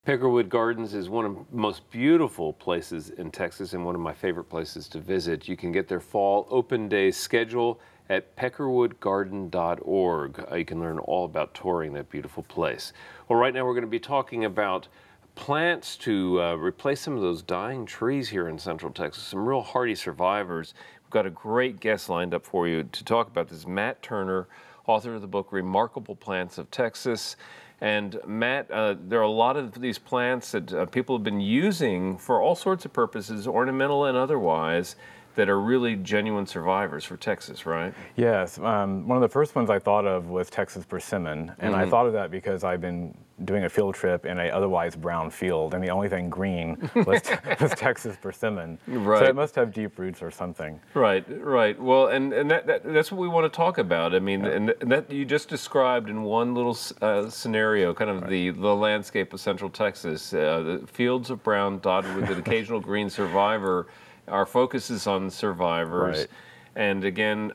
Peckerwood Gardens is one of the most beautiful places in Texas and one of my favorite places to visit. You can get their fall open day schedule at peckerwoodgarden.org. You can learn all about touring that beautiful place. Well, right now we're going to be talking about plants to replace some of those dying trees here in Central Texas, some real hardy survivors. We've got a great guest lined up for you to talk about this. Matt Turner, author of the book Remarkable Plants of Texas. And Matt, there are a lot of these plants that people have been using for all sorts of purposes, ornamental and otherwise, that are really genuine survivors for Texas, right? Yes. One of the first ones I thought of was Texas persimmon. And I thought of that because I've been doing a field trip in a otherwise brown field, and the only thing green was, was Texas persimmon. Right. So it must have deep roots or something. Right, right. Well, and that's what we want to talk about. I mean, and that you just described in one little scenario, kind of the landscape of Central Texas, the fields of brown dotted with an occasional green survivor. Our focus is on survivors. Right. And again,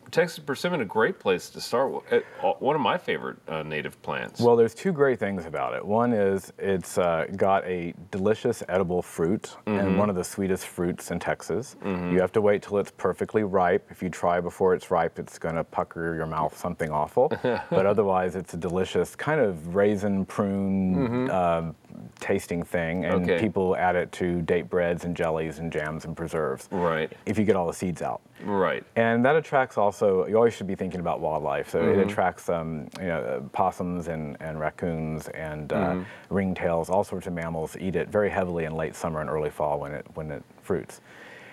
Texas persimmon, a great place to start. One of my favorite native plants. Well, there's two great things about it. One is it's got a delicious edible fruit, and one of the sweetest fruits in Texas. You have to wait till it's perfectly ripe. If you try before it's ripe, it's going to pucker your mouth something awful. But otherwise, it's a delicious kind of raisin prune tasting thing, and people add it to date breads and jellies and jams and preserves. Right. If you get all the seeds out. Right. And that attracts also, you always should be thinking about wildlife. So it attracts you know, possums and raccoons and ringtails, all sorts of mammals eat it very heavily in late summer and early fall when it fruits.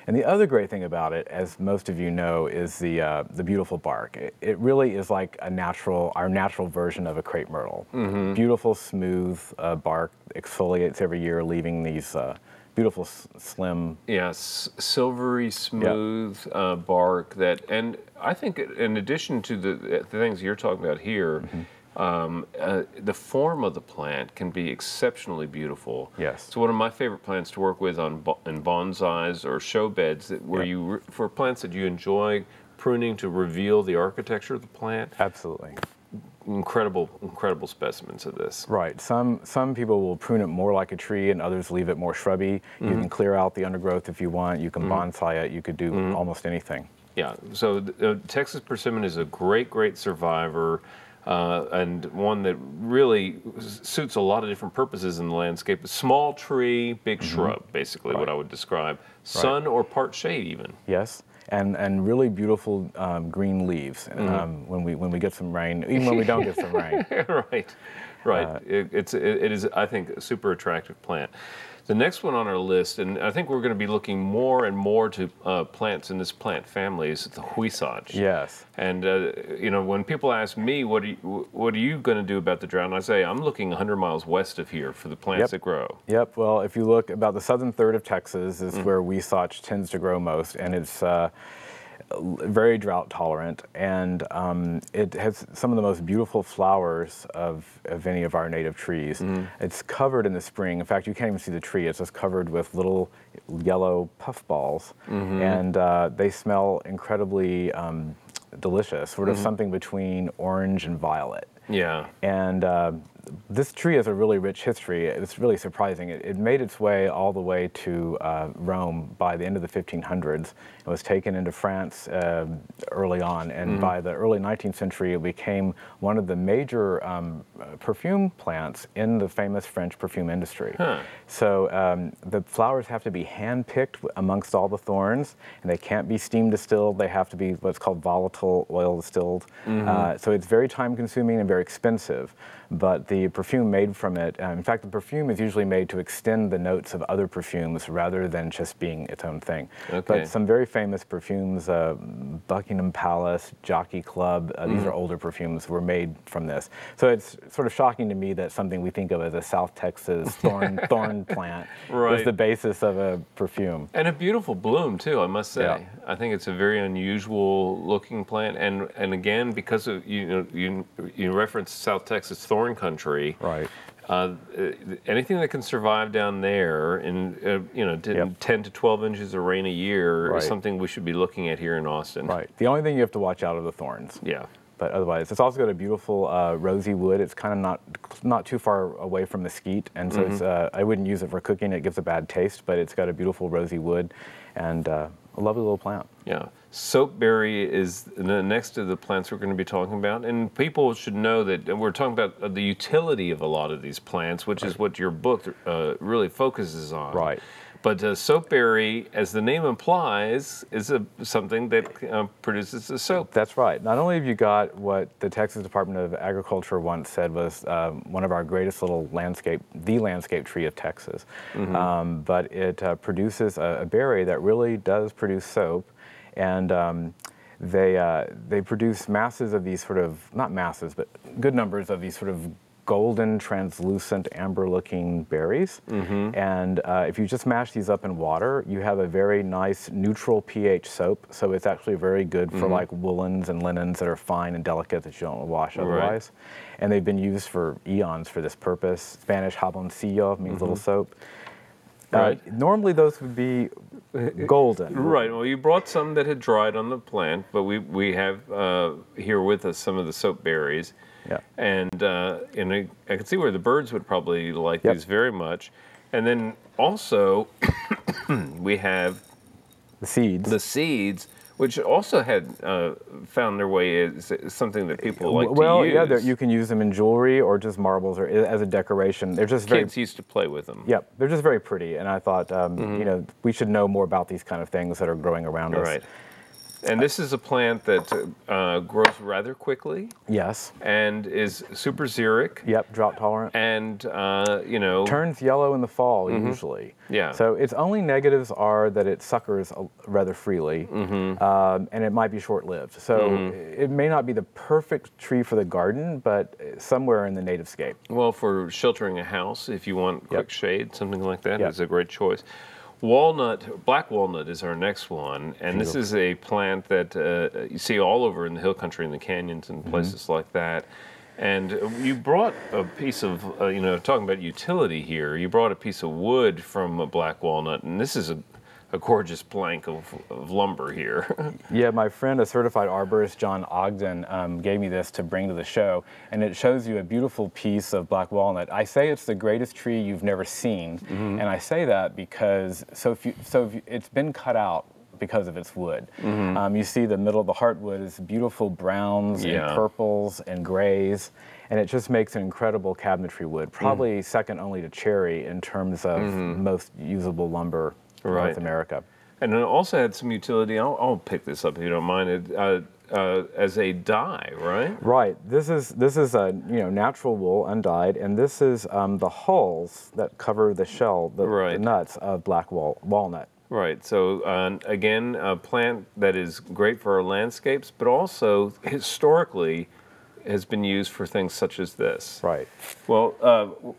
And the other great thing about it, as most of you know, is the beautiful bark. It really is like our natural version of a crepe myrtle. Beautiful, smooth bark, exfoliates every year, leaving these beautiful, slim. Yes, silvery, smooth bark that, and I think in addition to the things you're talking about here, the form of the plant can be exceptionally beautiful. Yes. It's one of my favorite plants to work with in bonsais or show beds where for plants that you enjoy pruning to reveal the architecture of the plant. Absolutely. Incredible specimens of this. Right. Some people will prune it more like a tree, and others leave it more shrubby. You can clear out the undergrowth if you want. You can bonsai it. You could do almost anything. Yeah. So Texas persimmon is a great survivor. And one that really suits a lot of different purposes in the landscape. A small tree, big shrub, basically what I would describe. Sun or part shade even. Yes, and really beautiful green leaves when we get some rain, even when we don't get some rain. Right. It is, I think, a super attractive plant. The next one on our list, and I think we're going to be looking more and more to plants in this plant family, is the Huisache. Yes. And you know, when people ask me, what are you going to do about the drought? And I say, I'm looking 100 miles west of here for the plants that grow. Yep. Well, if you look about the southern third of Texas is where Huisache tends to grow most, and it's very drought tolerant, and it has some of the most beautiful flowers of any of our native trees. It's covered in the spring. In fact, you can't even see the tree. It's just covered with little yellow puffballs, and they smell incredibly delicious, sort of something between orange and violet. Yeah. And this tree has a really rich history. It's really surprising. It made its way all the way to Rome by the end of the 1500s. It was taken into France early on, and by the early 19th century, it became one of the major perfume plants in the famous French perfume industry. So the flowers have to be hand-picked amongst all the thorns, and they can't be steam distilled. They have to be what's called volatile oil distilled. So it's very time-consuming and very expensive. But the perfume made from it, in fact, the perfume is usually made to extend the notes of other perfumes rather than just being its own thing. But some very famous perfumes, Buckingham Palace, Jockey Club, these are older perfumes, were made from this. So it's sort of shocking to me that something we think of as a South Texas thorn plant is the basis of a perfume. And a beautiful bloom, too, I must say. Yeah. I think it's a very unusual looking plant. And again, because of, you referenced South Texas thorn country. Right. Anything that can survive down there in 10 to 12 inches of rain a year is something we should be looking at here in Austin. Right. The only thing you have to watch out are the thorns. Yeah. but otherwise, it's also got a beautiful rosy wood. It's kind of not too far away from mesquite, and so it's, I wouldn't use it for cooking. It gives a bad taste, but it's got a beautiful rosy wood, and a lovely little plant. Yeah. Soapberry is the next to the plants we're going to be talking about, and people should know that we're talking about the utility of a lot of these plants, which is what your book really focuses on. Right. But soapberry, as the name implies, is something that produces a soap. That's right. Not only have you got what the Texas Department of Agriculture once said was one of our greatest little landscape, the landscape tree of Texas, but it produces a berry that really does produce soap, and they produce masses of these sort of, not masses, but good numbers of these sort of golden, translucent, amber-looking berries. And if you just mash these up in water, you have a very nice neutral pH soap. So it's actually very good for like woolens and linens that are fine and delicate that you don't wash otherwise. And they've been used for eons for this purpose. Spanish jaboncillo means little soap. Normally those would be golden. Right. Well, you brought some that had dried on the plant, but we have here with us some of the soap berries. Yeah. And I can see where the birds would probably like these very much. And then also we have the seeds. The seeds, which also had found their way as something that people like to use. Well, yeah, you can use them in jewelry or just marbles or as a decoration. They're just Kids used to play with them. Yep, they're just very pretty. And I thought, you know, we should know more about these kind of things that are growing around us. Right. And this is a plant that grows rather quickly. Yes. And is super xeric. Yep, drought tolerant. And, you know. Turns yellow in the fall, usually. Yeah. So its only negatives are that it suckers rather freely, and it might be short-lived. So it may not be the perfect tree for the garden, but somewhere in the native scape. Well, for sheltering a house, if you want quick shade, something like that is a great choice. Walnut, black walnut is our next one, and this is a plant that you see all over in the hill country, in the canyons and places like that. And you brought a piece of, you know, talking about utility here, you brought a piece of wood from a black walnut, and this is a gorgeous plank of lumber here. Yeah, my friend, a certified arborist, John Ogden, gave me this to bring to the show, and it shows you a beautiful piece of black walnut. I say it's the greatest tree you've never seen, and I say that because it's been cut out because of its wood. You see the middle of the heartwood is beautiful browns and purples and grays, and it just makes an incredible cabinetry wood, probably second only to cherry in terms of most usable lumber in North America. And it also had some utility. I'll pick this up if you don't mind. As a dye, right? Right. This is a natural wool, undyed, and this is the hulls that cover the shell, the nuts of black walnut. Right. So again, a plant that is great for our landscapes, but also historically has been used for things such as this. Right. Well.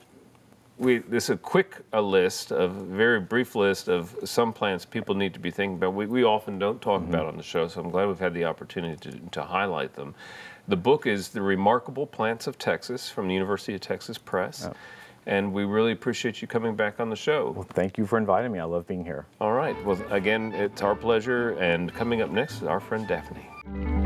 This is a quick list, a very brief list of some plants people need to be thinking about. We often don't talk about on the show, so I'm glad we've had the opportunity to highlight them. The book is The Remarkable Plants of Texas from the University of Texas Press. Oh. And we really appreciate you coming back on the show. Well, thank you for inviting me. I love being here. All right. Well, again, it's our pleasure. And coming up next is our friend Daphne.